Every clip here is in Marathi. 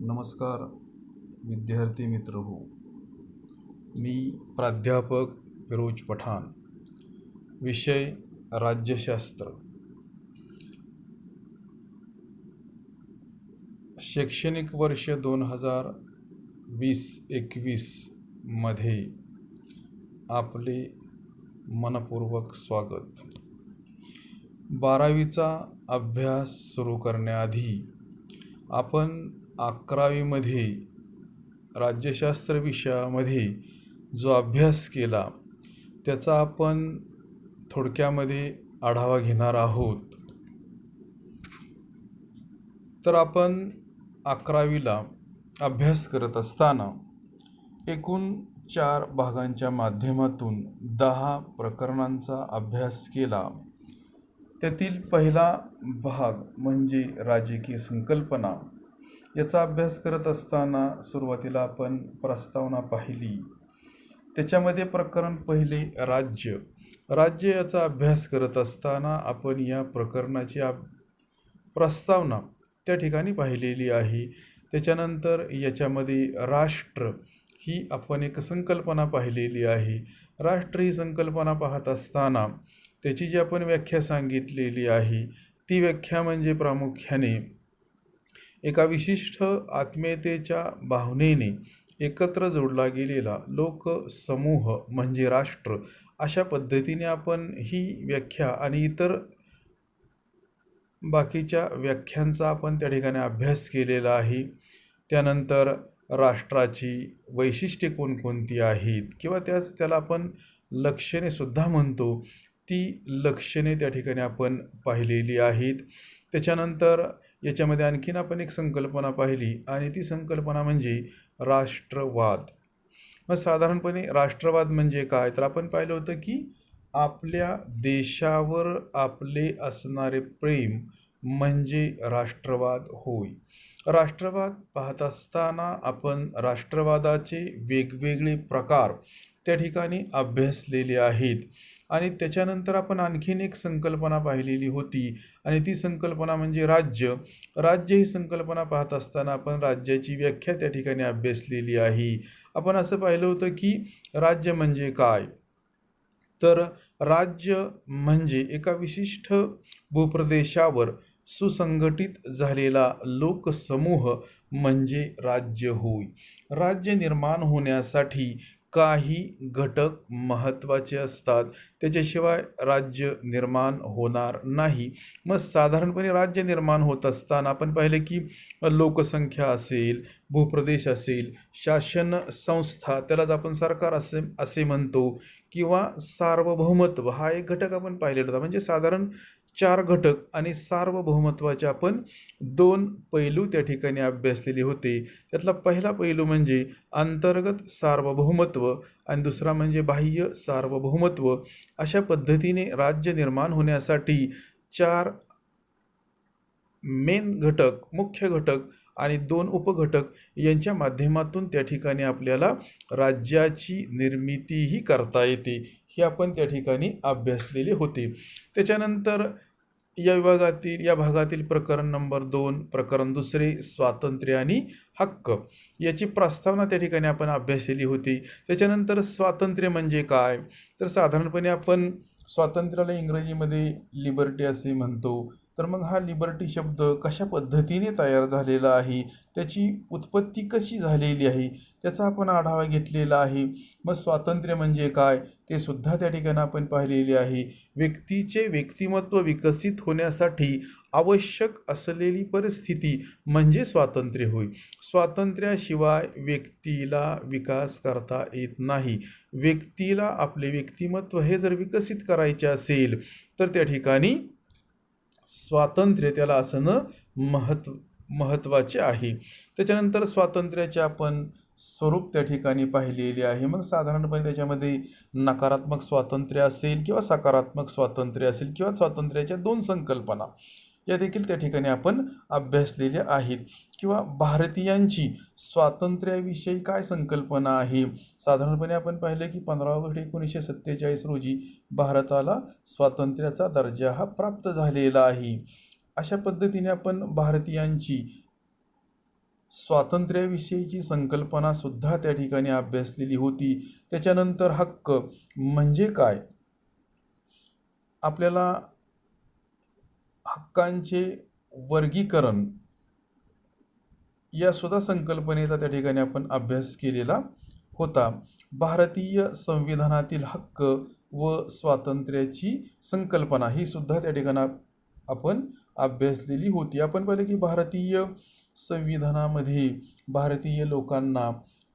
नमस्कार विद्यार्थी मित्र हो. मी प्राध्यापक फिरोज पठाण. विषय राज्यशास्त्र. शैक्षणिक वर्ष 2020-21 मध्ये आपले मनपूर्वक स्वागत. 12वीचा अभ्यास सुरू करण्याआधी आपण 11वीमध्ये राज्यशास्त्र विषयामध्ये जो अभ्यास केला त्याचा आपण थोडक्यामध्ये आढावा घेणार आहोत. तर आपण 11वीला अभ्यास करत असताना एकूण 4 भागांच्या माध्यमातून 10 प्रकरणांचा अभ्यास केला. त्यातील पहिला भाग म्हणजे राजकीय संकल्पना. याचा अभ्यास करत असताना सुरुवातीला आपण प्रस्तावना पाहिली. त्याच्यामध्ये प्रकरण पहिले राज्य. राज्य याचा अभ्यास करत असताना आपण या प्रकरणाची प्रस्तावना त्या ठिकाणी पाहिलेली आहे. त्याच्यानंतर याच्यामध्ये राष्ट्र ही आपण एक संकल्पना पाहिलेली आहे. राष्ट्र ही संकल्पना पाहत असताना त्याची जी आपण व्याख्या सांगितलेली आहे ती व्याख्या म्हणजे प्रामुख्याने एका विशिष्ट आत्मीयतेच्या भावनेने एकत्र जोडला गेलेला लोकसमूह म्हणजे राष्ट्र. अशा पद्धतीने आपण ही व्याख्या आणि इतर बाकीच्या व्याख्यांचा आपण त्या ठिकाणी अभ्यास केलेला आहे. त्यानंतर राष्ट्राची वैशिष्ट्ये कोणकोणती आहेत किंवा त्याला आपण लक्षणे सुद्धा म्हणतो, ती लक्षणे त्या ठिकाणी आपण पाहिलेली आहेत. त्याच्यानंतर याच्यामध्ये आणखीन आपण एक संकल्पना पाहिली आणि ती संकल्पना म्हणजे राष्ट्रवाद. मग साधारणपणे राष्ट्रवाद म्हणजे काय तर आपण पाहिलं होतं की आपल्या देशावर आपले असणारे प्रेम म्हणजे राष्ट्रवाद होय. राष्ट्रवाद पाहत असताना आपण राष्ट्रवादाचे वेगवेगळे प्रकार त्या ठिकाणी अभ्यासलेले आहेत. आणि त्याच्यानंतर आपण आणखीन एक संकल्पना पाहिलेली होती आणि ती संकल्पना म्हणजे राज्य. राज्य ही संकल्पना पाहत असताना आपण राज्याची व्याख्या त्या ठिकाणी अभ्यासलेली आहे. आपण असं पाहिलं होतं की राज्य म्हणजे काय तर राज्य म्हणजे एका विशिष्ट भूप्रदेशावर सुसंघटित झालेला लोकसमूह म्हणजे राज्य होय. राज्य निर्माण होण्यासाठी काही घटक महत्त्वाचे असतात, त्याच्याशिवाय राज्य निर्माण होणार नाही. मग साधारणपणे राज्य निर्माण होत असताना आपण पाहिले की लोकसंख्या असेल, भूप्रदेश असेल, शासन संस्था त्यालाच आपण सरकार असे म्हणतो, किंवा सार्वभौमत्व हा एक घटक आपण पाहिलेला होता. म्हणजे साधारण 4 घटक आणि सार्वभौमत्वाचे आपण 2 पैलू त्या ठिकाणी अभ्यासलेले होते. त्यातला पहिला पैलू म्हणजे अंतर्गत सार्वभौमत्व आणि दुसरा म्हणजे बाह्य सार्वभौमत्व. अशा पद्धतीने राज्य निर्माण होण्यासाठी 4 मेन घटक, मुख्य घटक आणि 2 उपघटक यांच्या माध्यमातून त्या ठिकाणी आपल्याला राज्याची निर्मितीही करता येते, हे आपण त्या ठिकाणी अभ्यासलेले होते. त्याच्यानंतर या भागातील प्रकरण नंबर 2, प्रकरण दुसरे स्वातंत्र्य आणि हक्क याची प्रस्तावना त्या ठिकाणी आपण अभ्यासलेली होती. त्याच्यानंतर स्वातंत्र्य म्हणजे काय तर साधारणपणे आपण स्वातंत्र्याला इंग्रजीमध्ये लिबर्टी असे म्हणतो. तर मग हा लिबर्टी शब्द कशा पद्धतीने तयार झालेला आहे, त्याची उत्पत्ती कशी झालेली आहे त्याचा आपण आढावा घेतलेला आहे. मग स्वातंत्र्य म्हणजे काय ते सुद्धा त्या ठिकाणी आपण पाहिलेले आहे. व्यक्तीचे व्यक्तिमत्व विकसित होण्यासाठी आवश्यक असलेली परिस्थिती म्हणजे स्वातंत्र्य होय. स्वातंत्र्याशिवाय व्यक्तीला विकास करता येत नाही. व्यक्तीला आपले व्यक्तिमत्व हे जर विकसित करायचे असेल तर त्या ठिकाणी स्वातंत्र्य त्याला असणं महत्त्वाचे आहे. त्याच्यानंतर स्वातंत्र्याचे आपण स्वरूप त्या ठिकाणी पाहिलेले आहे. मग साधारणपणे त्याच्यामध्ये नकारात्मक स्वातंत्र्य असेल किंवा सकारात्मक स्वातंत्र्य असेल किंवा स्वातंत्र्याच्या 2 संकल्पना या देखील त्या ठिकाणी आपण अभ्यासलेल्या आहेत. किंवा भारतीयांची स्वातंत्र्याविषयी काय संकल्पना आहे. साधारणपणे आपण पाहिले की 15 ऑगस्ट 1947 रोजी भारताला स्वातंत्र्याचा दर्जा हा प्राप्त झालेला आहे. अशा पद्धतीने आपण भारतीयांची स्वातंत्र्याविषयीची संकल्पना सुद्धा त्या ठिकाणी अभ्यासलेली होती. त्याच्यानंतर हक्क म्हणजे काय, आपल्याला हक्कांचे वर्गीकरण या सुद्धा संकल्पनेचा त्या ठिकाणी आपण अभ्यास केलेला होता. भारतीय संविधानातील हक्क व स्वातंत्र्याची संकल्पना ही सुद्धा त्या ठिकाणी आपण अभ्यासलेली होती. आपण पाहिलं की भारतीय संविधानामध्ये भारतीय लोकांना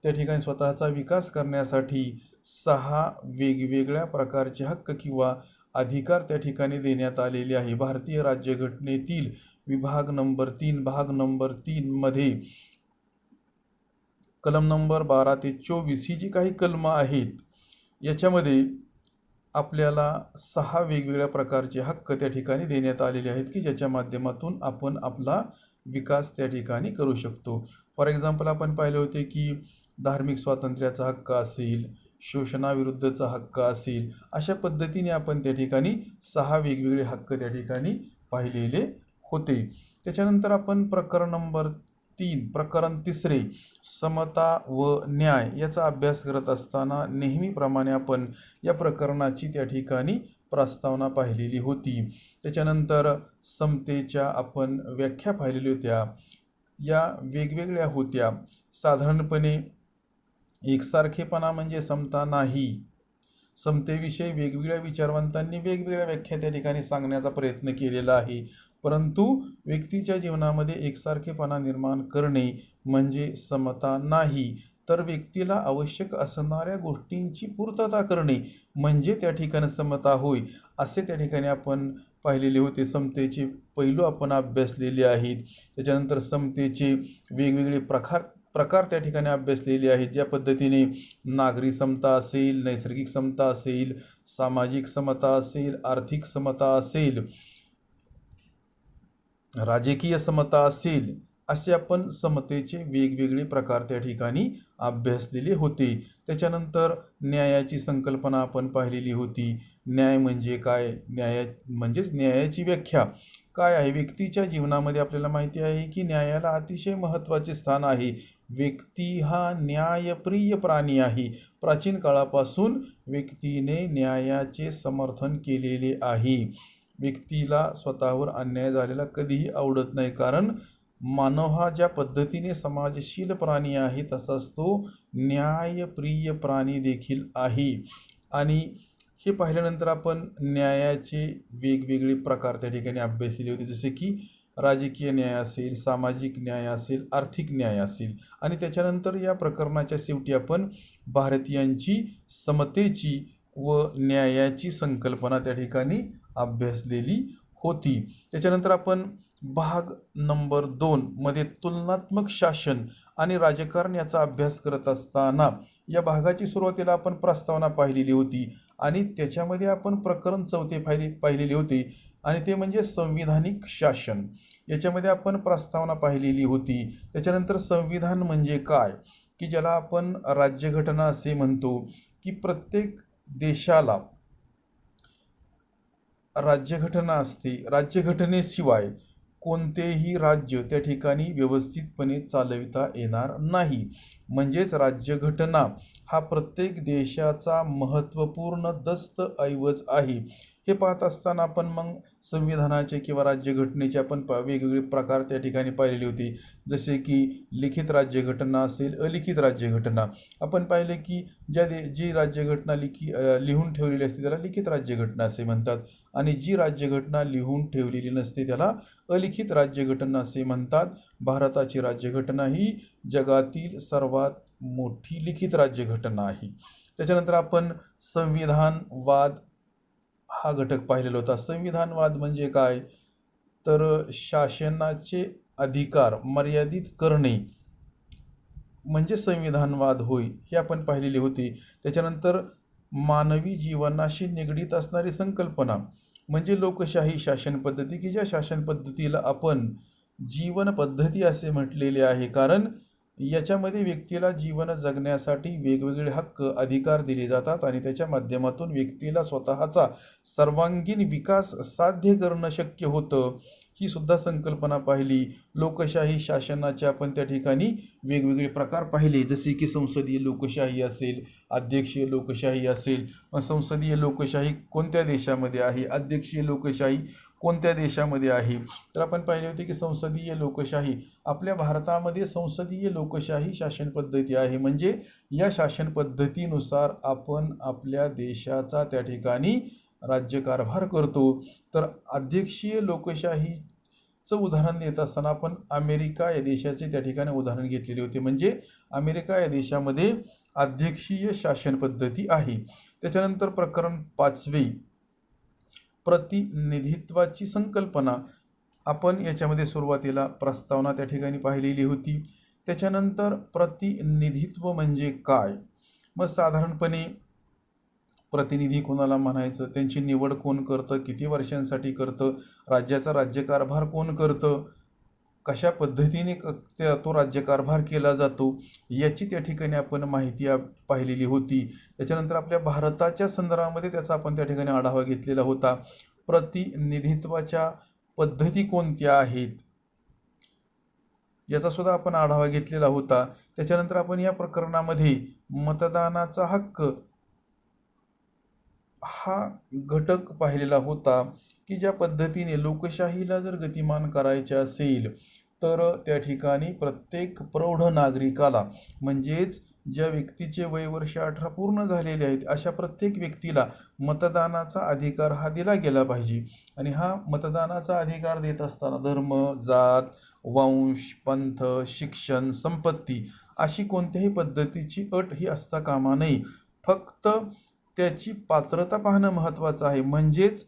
त्या ठिकाणी स्वतःचा विकास करण्यासाठी 6 वेगवेगळ्या प्रकारचे हक्क किंवा अधिकार त्या ठिकाणी देण्यात आलेले आहे. भारतीय राज्यघटनेतील विभाग नंबर 3 भाग नंबर 3 मध्ये कलम नंबर 12 ते 24 ही जी काही कलमं आहेत, याच्यामध्ये आपल्याला 6 वेगवेगळ्या प्रकारचे हक्क त्या ठिकाणी देण्यात आलेले आहेत की ज्याच्या माध्यमातून आपण आपला विकास त्या ठिकाणी करू शकतो. फॉर एक्झाम्पल आपण पाहिले होते की धार्मिक स्वातंत्र्याचा हक्क असेल, शोषणाविरुद्धचा हक्क असेल, अशा पद्धतीने आपण त्या ठिकाणी 6 वेगवेगळे हक्क त्या ठिकाणी पाहिलेले होते. त्याच्यानंतर आपण प्रकरण नंबर 3 प्रकरण 3 समता व न्याय याचा अभ्यास करत असताना नेहमीप्रमाणे आपण या प्रकरणाची त्या ठिकाणी प्रस्तावना पाहिलेली होती. त्याच्यानंतर समतेच्या आपण व्याख्या पाहिलेल्या होत्या, या वेगवेगळ्या होत्या. साधारणपणे एकसारखेपणा म्हणजे समता नाही. समतेविषयी वेगवेगळ्या विचारवंतांनी वेगवेगळ्या व्याख्या त्या ठिकाणी सांगण्याचा प्रयत्न केलेला आहे. परंतु व्यक्तीच्या जीवनामध्ये एकसारखेपणा निर्माण करणे म्हणजे समता नाही, तर व्यक्तीला आवश्यक असणाऱ्या गोष्टींची पूर्तता करणे म्हणजे त्या ठिकाणी समता होय, असे त्या ठिकाणी आपण पाहिलेले होते. समतेचे पैलू आपण अभ्यासलेले आहेत. त्याच्यानंतर समतेचे वेगवेगळे प्रकार त्या ठिकाणी अभ्यासलेले आहेत. ज्या पद्धतीने नागरी समता असेल, नैसर्गिक समता असेल, सामाजिक समता असेल, आर्थिक समता असेल, राजकीय समता असेल, असे आपण समतेचे वेगवेगळे प्रकार त्या ठिकाणी अभ्यासलेले होते. त्याच्यानंतर न्यायाची संकल्पना आपण पाहिलेली होती. न्याय म्हणजे काय, न्याय म्हणजेच न्यायाची व्याख्या काय आहे. व्यक्तीच्या जीवनामध्ये आपल्याला माहिती आहे की न्यायाला अतिशय महत्त्वाचे स्थान आहे. व्यक्ती हा न्यायप्रिय प्राणी आहे. प्राचीन काळापासून व्यक्तीने न्यायाचे समर्थन केलेले आहे. व्यक्तीला स्वतःवर अन्याय झालेला कधीही आवडत नाही, कारण मानव हा ज्या पद्धतीने समाजशील प्राणी आहे तसाच तो न्यायप्रिय प्राणी देखील आहे. आणि हे पाहिल्यानंतर आपण न्यायाचे वेगवेगळे प्रकार त्या ठिकाणी अभ्यासलेले होते, जसे की राजकीय न्याय असेल, सामाजिक न्याय असेल, आर्थिक न्याय असेल. आणि त्याच्यानंतर या प्रकरणाच्या शेवटी आपण भारतीयांची समतेची व न्यायाची संकल्पना त्या ठिकाणी अभ्यासलेली होती. त्याच्यानंतर आपण भाग नंबर 2 मध्ये तुलनात्मक शासन आणि राजकारण याचा अभ्यास करत असताना या भागाची सुरुवातीला आपण प्रस्तावना पाहिलेली होती आणि त्याच्यामध्ये आपण प्रकरण 4 पाहिलेले होते आणि ते म्हणजे संविधानिक शासन. याच्यामध्ये आपण प्रस्तावना पाहिलेली होती. त्याच्यानंतर संविधान म्हणजे काय, की ज्याला आपण राज्यघटना असे म्हणतो, की प्रत्येक देशाला राज्यघटना असते. राज्यघटनेशिवाय कोणतेही राज्य त्या ठिकाणी व्यवस्थितपणे चालविता येणार नाही. म्हणजेच राज्यघटना हा प्रत्येक देशाचा महत्त्वपूर्ण दस्तऐवज आहे. हे पाहत असताना आपण मग संविधानाचे किंवा राज्यघटनेचे आपण वेगवेगळे प्रकार त्या ठिकाणी पाहिलेले होते, जसे की लिखित राज्यघटना असेल, अलिखित राज्यघटना. आपण पाहिले की जी राज्यघटना लिहून ठेवलेली असते त्याला लिखित राज्यघटना असे म्हणतात आणि जी राज्यघटना लिहून ठेवलेली नसते त्याला अलिखित राज्यघटना असे म्हणतात. भारताची राज्यघटना ही जगातील सर्वात मोठी लिखित राज्यघटना आहे. त्याच्यानंतर आपण संविधानवाद हा घटक पाहिलेला होता. संविधानवाद म्हणजे काय, तर शासनाचे अधिकार मर्यादित करणे म्हणजे संविधानवाद होय, हे आपण पाहिलेले होते. त्याच्यानंतर मानवी जीवनाशी निगडीत असणारी संकल्पना म्हणजे लोकशाही शासन पद्धती, की ज्या शासन पद्धतीला आपण जीवन पद्धती असे म्हटलेले आहे, कारण याच्यामध्ये व्यक्तीला जीवन जगण्यासाठी वेगवेगळे हक्क अधिकार दिले जातात आणि त्याच्या माध्यमातून व्यक्तीला स्वतःचा सर्वांगीण विकास साध्य करणं शक्य होतं. ही सुद्धा संकल्पना पाहिली. लोकशाही शासनाचे आपण त्या ठिकाणी वेगवेगळे प्रकार पाहिले, जसे की संसदीय लोकशाही असेल, अध्यक्षीय लोकशाही असेल. संसदीय लोकशाही कोणत्या देशामध्ये आहे, अध्यक्षीय लोकशाही कोणत्या देशामध्ये आहे. तर आपण पाहिले होते की संसदीय लोकशाही, आपल्या भारतामध्ये संसदीय लोकशाही शासन पद्धती आहे. म्हणजे या शासन पद्धतीनुसार आपण आपल्या देशाचा त्या ठिकाणी राज्यकारभार करतो. तर अध्यक्षीय लोकशाहीचं उदाहरण देत असताना आपण अमेरिका या देशाचे त्या ठिकाणी उदाहरण घेतलेले होते. म्हणजे अमेरिका या देशामध्ये अध्यक्षीय शासन पद्धती आहे. त्याच्यानंतर प्रकरण 5, प्रतिनिधित्वाची संकल्पना. आपण याच्यामध्ये सुरुवातीला प्रस्तावना त्या ठिकाणी पाहिलेली होती. त्याच्यानंतर प्रतिनिधित्व म्हणजे काय, मग साधारणपणे प्रतिनिधी कोणाला म्हणायचं, त्यांची निवड कोण करतं, किती वर्षांसाठी करतं, राज्याचा राज्यकारभार कोण करतं, कशा पद्धतीने तो राज्यकारभार केला जातो, याची त्या ठिकाणी आपण माहिती पाहिलेली होती. त्याच्यानंतर आपल्या भारताच्या संदर्भामध्ये त्याचा आपण त्या ठिकाणी आढावा घेतलेला होता. प्रतिनिधित्वाच्या पद्धती कोणत्या आहेत याचा सुद्धा आपण आढावा घेतलेला होता. त्याच्यानंतर आपण या प्रकरणामध्ये मतदानाचा हक्क हा घटक पाहिलेला होता, की ज्या पद्धतीने लोकशाहीला जर गतिमान करायचे असेल तर त्या ठिकाणी प्रत्येक प्रौढ नागरिकाला, म्हणजेच ज्या व्यक्तीचे वय वर्ष 18 पूर्ण झालेले आहेत अशा प्रत्येक व्यक्तीला मतदानाचा अधिकार हा दिला गेला पाहिजे. आणि हा मतदानाचा अधिकार देत असताना धर्म, जात, वंश, पंथ, शिक्षण, संपत्ती अशी कोणत्याही पद्धतीची अट ही असता कामा नये. फक्त त्याची पात्रता पाहणं महत्त्वाचं आहे. म्हणजेच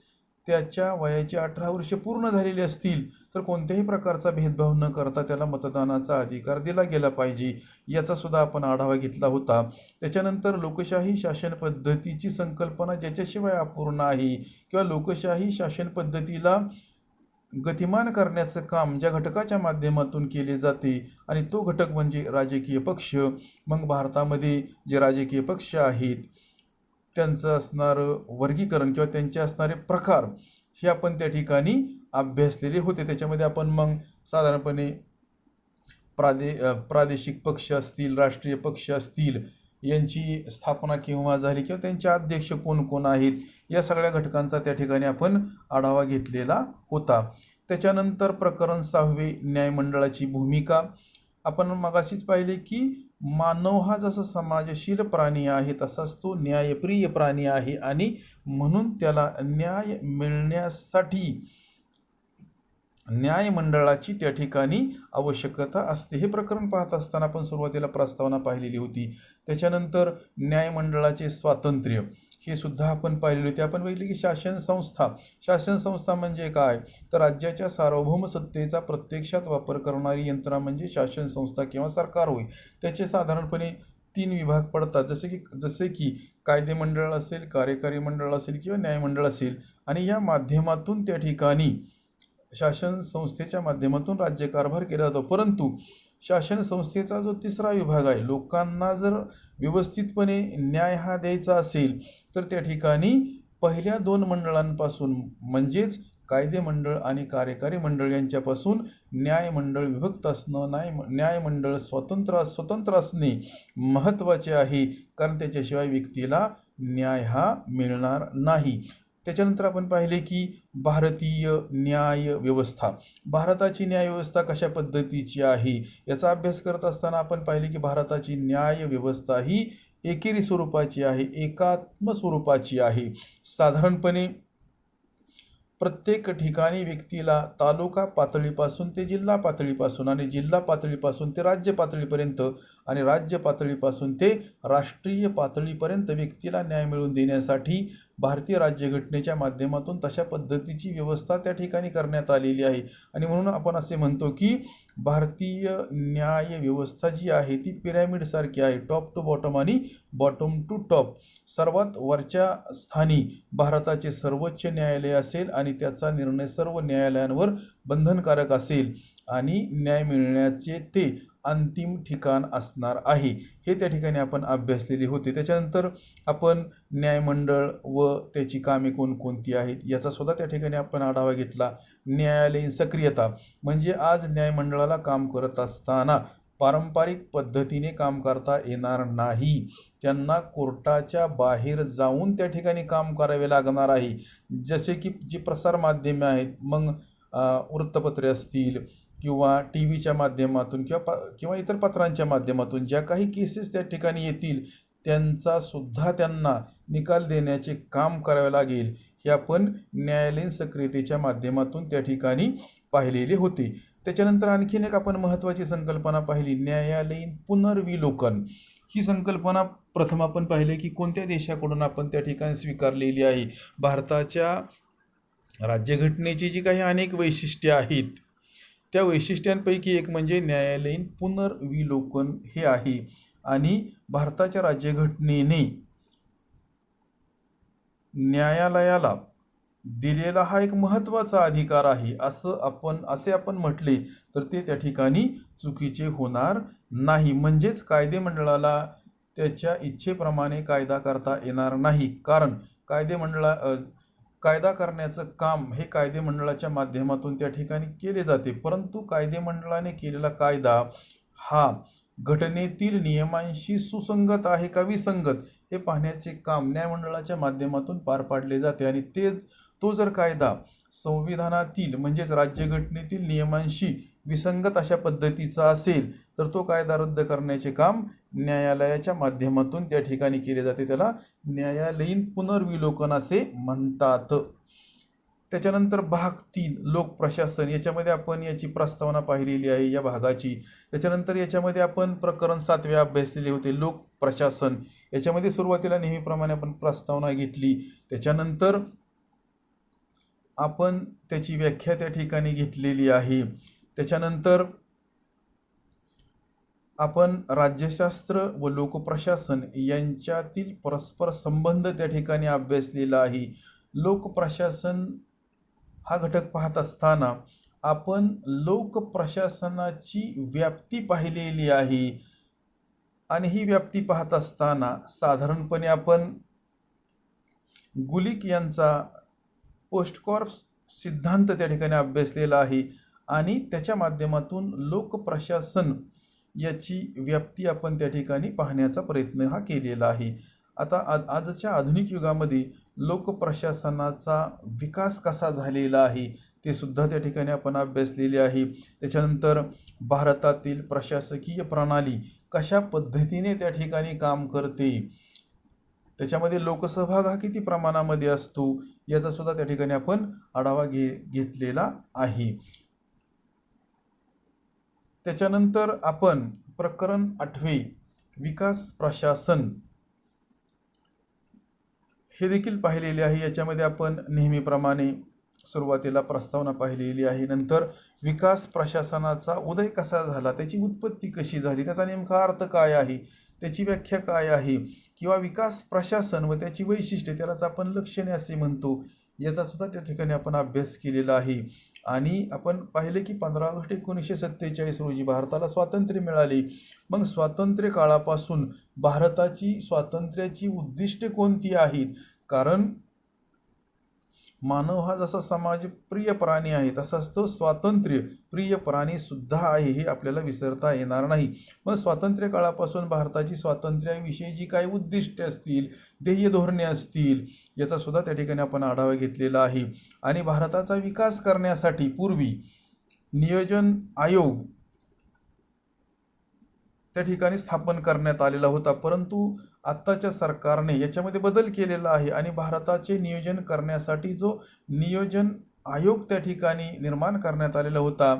त्याच्या वयाची 18 वर्ष पूर्ण झालेली असतील तर कोणत्याही प्रकारचा भेदभाव न करता त्याला मतदानाचा अधिकार दिला गेला पाहिजे, याचा सुद्धा आपण आढावा घेतला होता. त्याच्यानंतर लोकशाही शासन पद्धतीची संकल्पना ज्याच्याशिवाय अपूर्ण आहे किंवा लोकशाही शासन पद्धतीला गतिमान करण्याचं काम ज्या घटकाच्या माध्यमातून केले जाते आणि तो घटक म्हणजे राजकीय पक्ष. मग भारतामध्ये जे राजकीय पक्ष आहेत त्यांचं असणारं वर्गीकरण किंवा त्यांचे असणारे प्रकार हे आपण त्या ठिकाणी अभ्यासलेले होते. त्याच्यामध्ये आपण मग साधारणपणे प्रादेशिक पक्ष असतील, राष्ट्रीय पक्ष असतील, यांची स्थापना केव्हा झाली किंवा त्यांचे अध्यक्ष कोण कोण आहेत या सगळ्या घटकांचा त्या ठिकाणी आपण आढावा घेतलेला होता. त्याच्यानंतर प्रकरण 6, न्यायमंडळाची भूमिका. आपण मगाशीच पाहिले की मानव हा जसा समाजशील प्राणी आहे तसाच तो न्यायप्रिय प्राणी आहे आणि म्हणून त्याला न्याय मिळण्यासाठी न्यायमंडळाची त्या ठिकाणी आवश्यकता असते. हे प्रकरण पाहत असताना आपण सुरुवातीला प्रस्तावना पाहिलेली होती. त्याच्यानंतर न्यायमंडळाचे स्वातंत्र्य हे सुद्धा आपण पाहिलेले होते. आपण बघितले की शासन संस्था म्हणजे काय, तर राज्याच्या सार्वभौम सत्तेचा प्रत्यक्षात वापर करणारी यंत्रणा म्हणजे शासन संस्था किंवा सरकार होय. त्याचे साधारणपणे 3 विभाग पडतात, जसे की कायदेमंडळ असेल, कार्यकारी मंडळ असेल किंवा न्यायमंडळ असेल. आणि या माध्यमातून त्या ठिकाणी शासन संस्थेच्या माध्यमातून राज्यकारभार केला जातो. परंतु शासन संस्थेचा जो 3रा विभाग आहे, लोकांना जर व्यवस्थितपणे न्याय हा द्यायचा असेल तर त्या ठिकाणी पहिल्या 2 मंडळांपासून म्हणजेच कायदेमंडळ आणि कार्यकारी मंडळ यांच्यापासून न्यायमंडळ विभक्त असणं, न्यायमंडळ स्वतंत्र असणे महत्त्वाचे आहे, कारण त्याच्याशिवाय व्यक्तीला न्याय हा मिळणार नाही. त्याच्यानंतर आपण पाहिले की भारतीय न्याय व्यवस्था, भारताची न्याय व्यवस्था कशा पद्धतीची आहे याचा अभ्यास करत असताना आपण पाहिले की भारताची न्याय व्यवस्था ही एकेरी स्वरूपाची आहे, एकात्म स्वरूपाची आहे. साधारणपणे प्रत्येक ठिकाणी व्यक्तीला तालुका पातळीपासून ते जिल्हा पातळीपासून आणि जिल्हा पातळीपासून ते राज्य पातळीपर्यंत आणि राज्य पातळीपासून ते राष्ट्रीय पातळीपर्यंत व्यक्तीला न्याय मिळवून देण्यासाठी भारतीय राज्यघटनेच्या माध्यमातून तशा पद्धतीची व्यवस्था त्या ठिकाणी करण्यात आलेली आहे. आणि म्हणून आपण असे म्हणतो की भारतीय न्याय व्यवस्था जी आहे ती पिरॅमिडसारखी आहे, टॉप टू बॉटम आणि बॉटम टू टॉप. सर्वात वरच्या स्थानी भारताचे सर्वोच्च न्यायालय असेल आणि त्याचा निर्णय सर्व न्यायालयांवर बंधनकारक असेल आणि न्याय मिळण्याचे ते अंतिम ठिकाण असणार आहे, हे त्या ठिकाणी आपण अभ्यासलेले होते. त्याच्यानंतर आपण न्यायमंडळ व त्याची कामे कोणकोणती आहेत याचा सुद्धा त्या ठिकाणी आपण आढावा घेतला. न्यायालयीन सक्रियता म्हणजे आज न्यायमंडळाला काम करत असताना पारंपरिक पद्धतीने काम करता येणार नाही. त्यांना कोर्टाच्या बाहेर जाऊन त्या ठिकाणी काम करावे लागणार आहे. जसे की जी प्रसारमाध्यमे आहेत, मग वृत्तपत्रे असतील किंवा टी व्हीच्या माध्यमातून किंवा इतर पत्रांच्या माध्यमातून ज्या काही केसेस त्या ठिकाणी येतील त्यांचा सुद्धा त्यांना निकाल देण्याचे काम करावे लागेल. हे आपण न्यायालयीन सक्रियतेच्या माध्यमातून त्या ठिकाणी पाहिलेले होते. त्याच्यानंतर आणखीन एक आपण महत्त्वाची संकल्पना पाहिली, न्यायालयीन पुनर्विलोकन. ही संकल्पना प्रथम आपण पाहिले की कोणत्या देशाकडून आपण त्या ठिकाणी स्वीकारलेली आहे. भारताच्या राज्यघटनेची जी काही अनेक वैशिष्ट्ये आहेत त्या वैशिष्ट्यांपैकी एक म्हणजे न्यायालयीन पुनर्विलोकन हे आहे. आणि भारताच्या राज्यघटनेने न्यायालयाला दिलेला हा एक महत्त्वाचा अधिकार आहे असे आपण म्हटले तर ते त्या ठिकाणी चुकीचे होणार नाही. म्हणजेच कायदेमंडळाला त्याच्या इच्छेप्रमाणे कायदा करता येणार नाही, कारण कायदा करण्याचं काम हे कायदेमंडळाच्या माध्यमातून त्या ठिकाणी केले जाते. परंतु कायदेमंडळाने केलेला कायदा हा घटनेतील नियमांशी सुसंगत आहे का विसंगत हे पाहण्याचे काम न्यायमंडळाच्या माध्यमातून पार पाडले जाते. आणि तो जर कायदा संविधानातील म्हणजेच राज्यघटनेतील नियमांशी विसंगत अशा पद्धतीचा असेल तर तो कायदा रद्द करण्याचे काम न्यायालयाच्या माध्यमातून त्या ठिकाणी केले जाते. त्याला न्यायालयीन पुनर्विलोकन असे म्हणतात. त्याच्यानंतर भाग 3 लोकप्रशासन, याच्यामध्ये आपण याची प्रस्तावना पाहिलेली आहे या भागाची. त्याच्यानंतर याच्यामध्ये आपण प्रकरण 7 अभ्यासलेले होते लोकप्रशासन. याच्यामध्ये सुरुवातीला नेहमीप्रमाणे आपण प्रस्तावना घेतली, त्याच्यानंतर आपण त्याची व्याख्या त्या ठिकाणी घेतलेली आहे. त्याच्यानंतर आपण राज्यशास्त्र व लोकप्रशासन यांच्यातील परस्पर संबंध त्या ठिकाणी अभ्यासलेला आहे. लोकप्रशासन हा घटक पाहत असताना आपण लोकप्रशासनाची व्याप्ती पाहिलेली आहे. आणि ही व्याप्ती पाहत असताना साधारणपणे आपण गुलिक यांचा पोस्टकॉर्प्स सिद्धांत त्या ठिकाणी अभ्यासलेला आहे आणि त्याच्या माध्यमातून लोकप्रशासन याची व्याप्ती आपण त्या ठिकाणी पाहण्याचा प्रयत्न हा केलेला आहे. आता आजच्या आधुनिक युगामध्ये लोकप्रशासनाचा विकास कसा झालेला आहे ते सुद्धा त्या ठिकाणी आपण अभ्यासलेले आहे. त्याच्यानंतर भारतातील प्रशासकीय प्रणाली कशा पद्धतीने त्या ठिकाणी काम करते, त्याच्यामध्ये लोकसहभाग हा किती प्रमाणामध्ये असतो याचा सुद्धा त्या ठिकाणी आपण आढावा घेतलेला आहे. त्याच्यानंतर आपण प्रकरण 8 विकास प्रशासन हे देखील पाहिलेले आहे. याच्यामध्ये आपण नेहमीप्रमाणे सुरुवातीला प्रस्तावना पाहिलेली आहे, नंतर विकास प्रशासनाचा उदय कसा झाला, त्याची उत्पत्ती कशी झाली, त्याचा नेमका अर्थ काय आहे, त्याची व्याख्या काय आहे, किंवा विकास प्रशासन व त्याची वैशिष्ट्ये त्यालाच आपण लक्षणे असे म्हणतो, याचा सुद्धा त्या ठिकाणी आपण अभ्यास केलेला आहे. आणि आपण पाहिले की 15 ऑगस्ट 1947 रोजी भारताला स्वातंत्र्य मिळाले. मग स्वातंत्र्य काळापासून भारताची स्वातंत्र्याची उद्दिष्टे कोणती आहेत, कारण मानव हा जसा समाजप्रिय प्राणी आहे तसाच तो स्वातंत्र्य प्रिय प्राणी सुद्धा आहे, हे आपल्याला विसरता येणार नाही. मग स्वातंत्र्य काळापासून भारताची स्वातंत्र्याविषयी जी काही उद्दिष्टे असतील, ध्येय धोरणे असतील, याचा सुद्धा त्या ठिकाणी आपण आढावा घेतलेला आहे. आणि भारताचा विकास करण्यासाठी पूर्वी नियोजन आयोग त्या ठिकाणी स्थापन करण्यात आलेला होता, परंतु आत्ताच्या सरकारने याच्यामध्ये बदल केलेला आहे आणि भारताचे नियोजन करण्यासाठी जो नियोजन आयोग त्या ठिकाणी निर्माण करण्यात आलेला होता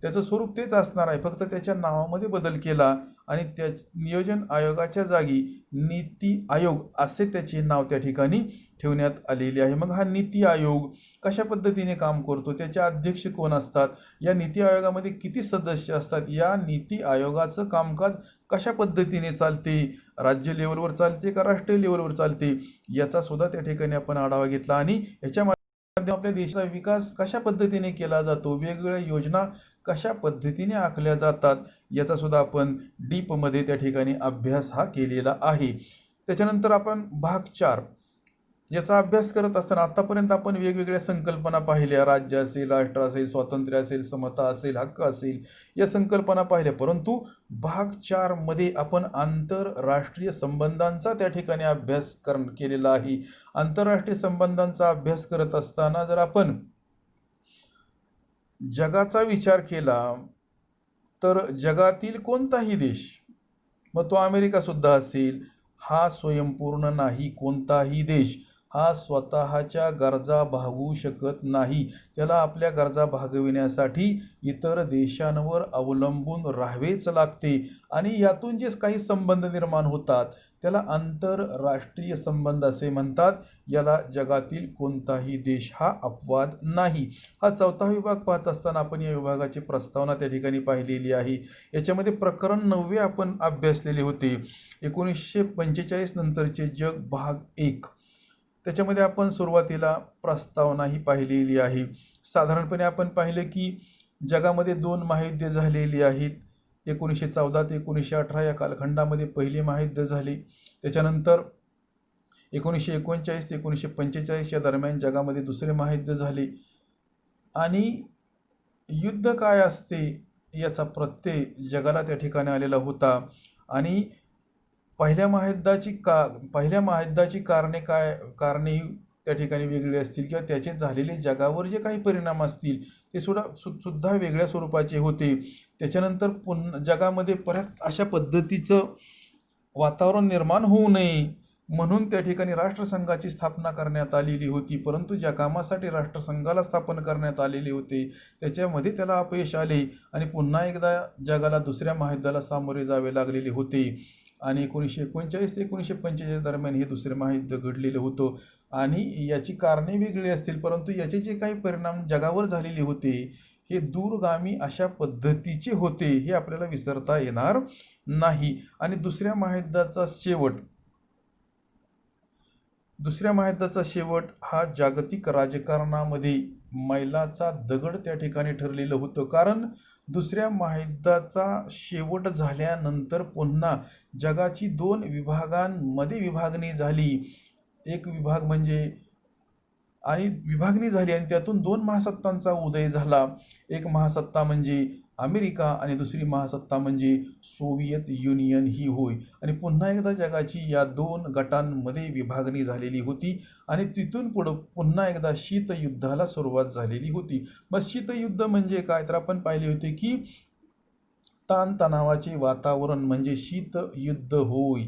त्याचं स्वरूप तेच असणार आहे, फक्त त्याच्या नावामध्ये बदल केला आणि त्या नियोजन आयोगाच्या जागी नीती आयोग असे त्याचे नाव त्या ठिकाणी ठेवण्यात आलेले आहे. मग हा नीती आयोग कशा पद्धतीने काम करतो, त्याचे अध्यक्ष कोण असतात, या नीती आयोगामध्ये किती सदस्य असतात, या नीती आयोगाचं कामकाज कशा पद्धतीने चालते, राज्य लेवलवर चालते का राष्ट्रीय लेवलवर चालते, याचा सुद्धा त्या ठिकाणी आपण आढावा घेतला. आणि याच्या आपल्या देशाचा विकास कशा पद्धतीने केला जातो, वेगवेगळ्या योजना कशा पद्धतीने आखल्या जातात याचा सुद्धा आपण डीपमध्ये त्या ठिकाणी अभ्यास हा केलेला आहे. त्याच्यानंतर आपण भाग 4 याचा अभ्यास करत असताना आतापर्यंत आपण वेगवेगळ्या संकल्पना पाहिल्या. राज्य असेल, राष्ट्र असेल, स्वातंत्र्य असेल, समता असेल, हक्क असेल, या संकल्पना पाहिल्या. परंतु भाग 4 मध्ये आपण आंतरराष्ट्रीय संबंधांचा त्या ठिकाणी अभ्यास केलेला आहे. आंतरराष्ट्रीय संबंधांचा अभ्यास करत असताना जर आपण जगाचा विचार केला तर जगातील कोणताही देश, मग तो अमेरिका सुद्धा असेल, हा स्वयंपूर्ण नाही. कोणताही देश हा स्वतःच्या गरजा भागवू शकत नाही. त्याला आपल्या गरजा भागविण्यासाठी इतर देशांवर अवलंबून राहावेच लागते आणि यातून जे काही संबंध निर्माण होतात त्याला आंतरराष्ट्रीय संबंध असे म्हणतात. याला जगातील कोणताही देश हा अपवाद नाही. हा 4था विभाग पाहत असताना आपण या विभागाची प्रस्तावना त्या ठिकाणी पाहिलेली आहे. याच्यामध्ये प्रकरण 9 आपण अभ्यासलेले होते. 1945 नंतरचे जग भाग 1. त्याच्यामध्ये आपण सुरुवातीला प्रस्तावना ही पाहिलेली आहे. साधारणपणे आपण पाहिलं की जगामध्ये 2 महायुद्धे झालेली आहेत. 1914 ते 1918 या कालखंडामध्ये पहिले महायुद्ध झाले. त्याच्यानंतर 1939 ते 1945 या दरम्यान जगामध्ये दुसरे महायुद्ध झाले. आणि युद्ध काय असते याचा प्रत्यय जगाला त्या ठिकाणी आलेला होता. आणि पहिल्या महायुद्धाची कारणे त्या ठिकाणी वेगळी असतील किंवा त्याचे झालेले जगावर जे काही परिणाम असतील ते सुद्धा वेगळ्या स्वरूपाचे होते. त्याच्यानंतर पुन्हा जगामध्ये परत अशा पद्धतीचं वातावरण निर्माण होऊ नये म्हणून त्या ठिकाणी राष्ट्रसंघाची स्थापना करण्यात आलेली होती. परंतु ज्या कामासाठी राष्ट्रसंघाला स्थापन करण्यात आलेले होते त्याच्यामध्ये त्याला अपयश आले आणि पुन्हा एकदा जगाला दुसऱ्या महायुद्धाला सामोरे जावे लागलेले होते. आणि 1939 ते 1945 दरम्यान हे दुसरे महायुद्ध घडलेलं होतं. आणि याची कारणे वेगळी असतील परंतु याचे जे काही परिणाम जगावर झालेले होते हे दूरगामी अशा पद्धतीचे होते, हे आपल्याला विसरता येणार नाही. आणि दुसऱ्या महायुद्धाचा शेवट हा जागतिक राजकारणामध्ये मैलाचा दगड त्या ठिकाणी ठरलेलं होतं. कारण दुसऱ्या महायुद्धाचा शेवट झाल्यानंतर पुन्हा जगाची 2 विभागांमध्ये विभागणी झाली. एक विभाग म्हणजे विभागणी झाली आणि त्यातून 2 महासत्तांचा उदय झाला. एक महासत्ता म्हणजे अमेरिका आणि दुसरी महासत्ता म्हणजे सोव्हिएत युनियन ही होय. आणि पुन्हा एकदा जगाची या 2 गटांमध्ये विभागणी झालेली होती आणि तिथून पुढं पुन्हा एकदा शीतयुद्धाला सुरुवात झालेली होती. मग शीतयुद्ध म्हणजे काय तर आपण पाहिले होते की ताणतणावाचे वातावरण म्हणजे शीतयुद्ध होय.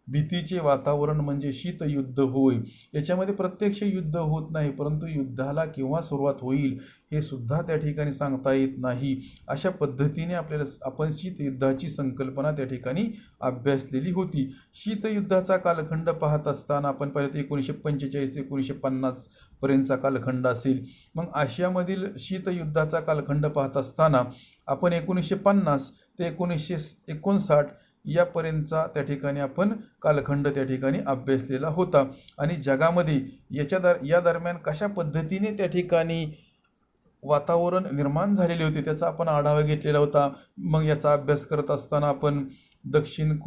भीतीचे वातावरण म्हणजे शीतयुद्ध होय. याच्यामध्ये प्रत्यक्ष युद्ध होत नाही परंतु युद्धाला केव्हा सुरुवात होईल हे सुद्धा त्या ठिकाणी सांगता येत नाही. अशा पद्धतीने आपण शीतयुद्धाची संकल्पना त्या ठिकाणी अभ्यासलेली होती. शीतयुद्धाचा कालखंड पाहत असताना आपण पाहिलं 1945 ते 1950 पर्यंतचा कालखंड असेल. मग आशियामधील शीतयुद्धाचा कालखंड पाहत असताना आपण 1950 ते 1959 यापर्यंतचा त्या ठिकाणी आपण कालखंड त्या ठिकाणी अभ्यासलेला होता. आणि जगामध्ये या दरम्यान कशा पद्धतीने त्या ठिकाणी वातावरण निर्माण झालेले होते त्याचा आपण आढावा घेतलेला होता. मग याचा अभ्यास करत असताना आपण दक्षिण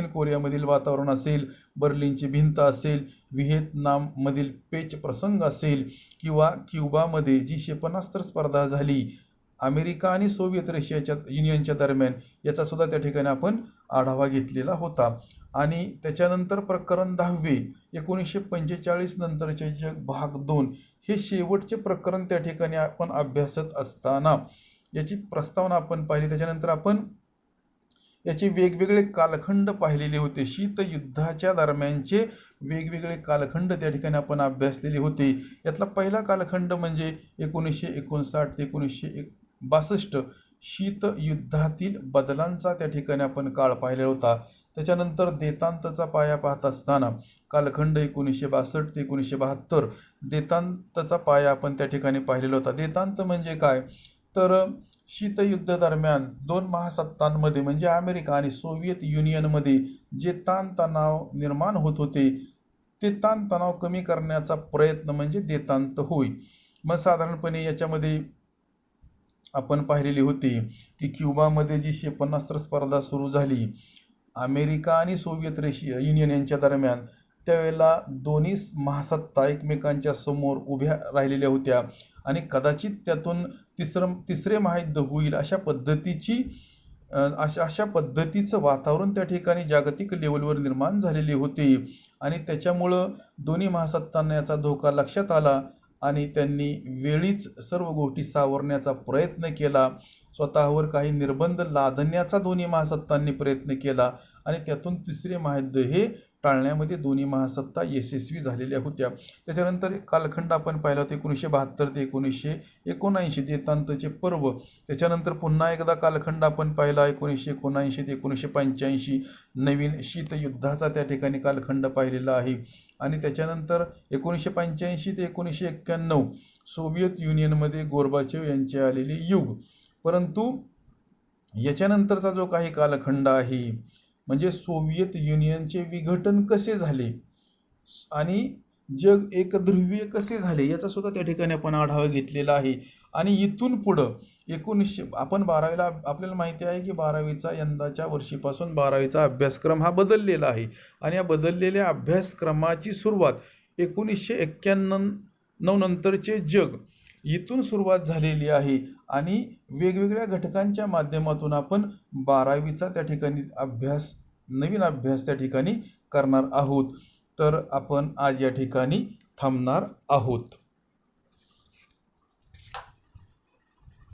कोरियामधील वातावरण असेल, बर्लिनची भिंत असेल, व्हिएतनाममधील पेच प्रसंग असेल किंवा क्युबामध्ये जी क्षेपणास्त्र स्पर्धा झाली अमेरिका आणि सोव्हिएत रशियाच्या युनियनच्या दरम्यान याचा सुद्धा त्या ठिकाणी आपण आढावा घेतलेला होता. आणि त्याच्यानंतर प्रकरण 10 1945 नंतरचे जग भाग 2 हे शेवटचे प्रकरण त्या ठिकाणी आपण अभ्यासत असताना याची प्रस्तावना आपण पाहिली. त्याच्यानंतर आपण याचे वेगवेगळे कालखंड पाहिलेले होते. शीतयुद्धाच्या दरम्यानचे वेगवेगळे कालखंड त्या ठिकाणी आपण अभ्यासलेले होते. यातला पहिला कालखंड म्हणजे 1959 ते 1962 शीतयुद्धातील बदलांचा त्या ठिकाणी आपण काळ पाहिलेला होता. त्याच्यानंतर देतांतचा पाया पाहत असताना कालखंड 1962 ते 1972 देतांतचा पाया आपण त्या ठिकाणी पाहिलेला होता. देतांत म्हणजे काय तर शीतयुद्ध दरम्यान 2 महासत्तांमध्ये म्हणजे अमेरिका आणि सोव्हिएत युनियनमध्ये जे ताणतणाव निर्माण होत होते ते ताणतणाव कमी करण्याचा प्रयत्न म्हणजे देतांत होय. मग साधारणपणे याच्यामध्ये आपण पाहिलेली होती की क्युबामध्ये जी क्षेपणास्त्र स्पर्धा सुरू झाली अमेरिका आणि सोव्हिएत युनियन यांच्या दरम्यान, त्यावेळेला दोन्ही महासत्ता एकमेकांच्या समोर उभ्या राहिलेल्या होत्या आणि कदाचित त्यातून तिसरे महायुद्ध होईल अशा पद्धतीचं वातावरण त्या ठिकाणी जागतिक लेवलवर निर्माण झालेली होती आणि त्याच्यामुळं दोन्ही महासत्तांना याचा धोका लक्षात आला आणि त्यांनी वेळीच सर्व गोष्टी सावरण्याचा प्रयत्न केला. स्वतःवर काही निर्बंध लादण्याचा दोन्ही महासत्तांनी प्रयत्न केला आणि त्यातून तिसरे महायुद्ध हे टाळण्यामध्ये दोन्ही महासत्ता यशस्वी झालेल्या होत्या. त्याच्यानंतर कालखंड आपण पाहिला होता 1972 ते 1979 देतांतचे पर्व. त्याच्यानंतर पुन्हा एकदा कालखंड आपण पाहिला 1979 ते 1985 नवीन शीतयुद्धाचा त्या ठिकाणी कालखंड पाहिलेला आहे आणि त्याच्यानंतर 1985 ते 1991 सोव्हिएत युनियनमध्ये गोर्बाचेव यांचे आलेले युग. परंतु याच्यानंतरचा जो काही कालखंड आहे म्हणजे सोव्हिएत युनियनचे विघटन कसे झाले आणि जग एकध्रुवीय कसे झाले याचा सुद्धा त्या ठिकाणी आपण आढावा घेतलेला आहे. आणि इथून पुढं आपण 12वीला आपल्याला माहिती आहे की 12वीचा यंदाच्या वर्षीपासून 12वीचा अभ्यासक्रम हा बदललेला आहे आणि या बदललेल्या अभ्यासक्रमाची सुरुवात 1991 नंतरचे जग इथून सुरुवात झालेली आहे आणि वेगवेगळ्या घटकांच्या माध्यमातून आपण 12वीचा त्या ठिकाणी नवीन अभ्यास त्या ठिकाणी करणार आहोत. तर आपण आज या ठिकाणी थांबणार आहोत.